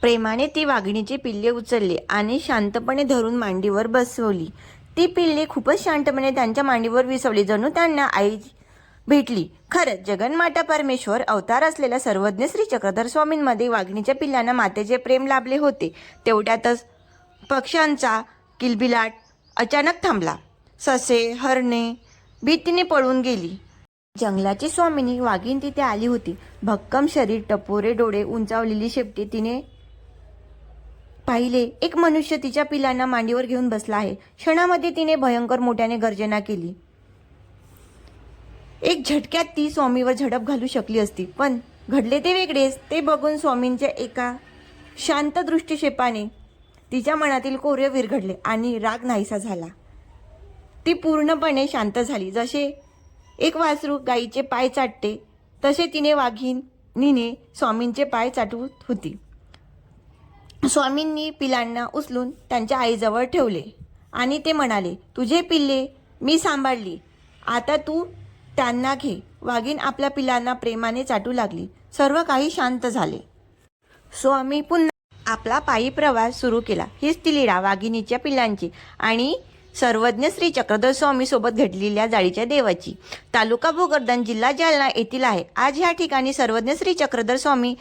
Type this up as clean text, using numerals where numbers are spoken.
प्रेमाने ती वाघिणीची पिल्ले उचलली आणि शांतपणे धरून मांडीवर बसवली. ती पिल्ले खूपच शांतपणे त्यांच्या मांडीवर विसवली, जणू त्यांना आई भेटली. खरंच जगन्माता परमेश्वर अवतार असलेल्या सर्वज्ञ श्री चक्रधर स्वामींमध्ये वाघिणीच्या पिल्लांना मातेचे प्रेम लाभले होते. तेवढ्यातच पक्ष्यांचा किलबिलाट अचानक थांबला. ससे, हरणे भीतीने पळून गेली. जंगलाची स्वामिनी वाघीण तिथे आली होती. भक्कम शरीर, टपोरे डोळे, उंचावलेली शेपटी. तिने पाहिले, एक मनुष्य तिच्या पिलांना मांडीवर घेऊन बसला आहे. क्षणामध्ये तिने भयंकर मोठ्याने गर्जना केली. एक झटक्यात ती स्वामीवर झडप घालू शकली असती, पण घडले ते वेगळेच. ते बघून स्वामींच्या एका शांत दृष्टिक्षेपाने तिच्या मनातील कोर्य विरघडले आणि राग नाहीसा झाला. ती पूर्णपणे शांत झाली. जसे एक वासरू गायीचे पाय चाटते तसे तिने वाघिणीने स्वामींचे पाय चाटवत होती. स्वामींनी पिलांना उचलून त्यांच्या आईजवळ ठेवले आणि ते म्हणाले, तुझे पिल्ले मी सांभाळली, आता तू त्यांना घे. वाघीण आपल्या पिलांना प्रेमाने चाटू लागली. सर्व काही शांत झाले. स्वामी पुन्हा आपला पायी प्रवास सुरू केला. हीच ती लीळा वाघिणीच्या पिलांची आणि सर्वज्ञ श्री चक्रधर स्वामी सोबत घडलेल्या जाळीच्या देवाची. तालुका भोकरदन, जिल्हा जालना येथील आहे. आज ह्या ठिकाणी सर्वज्ञ श्री चक्रधर स्वामी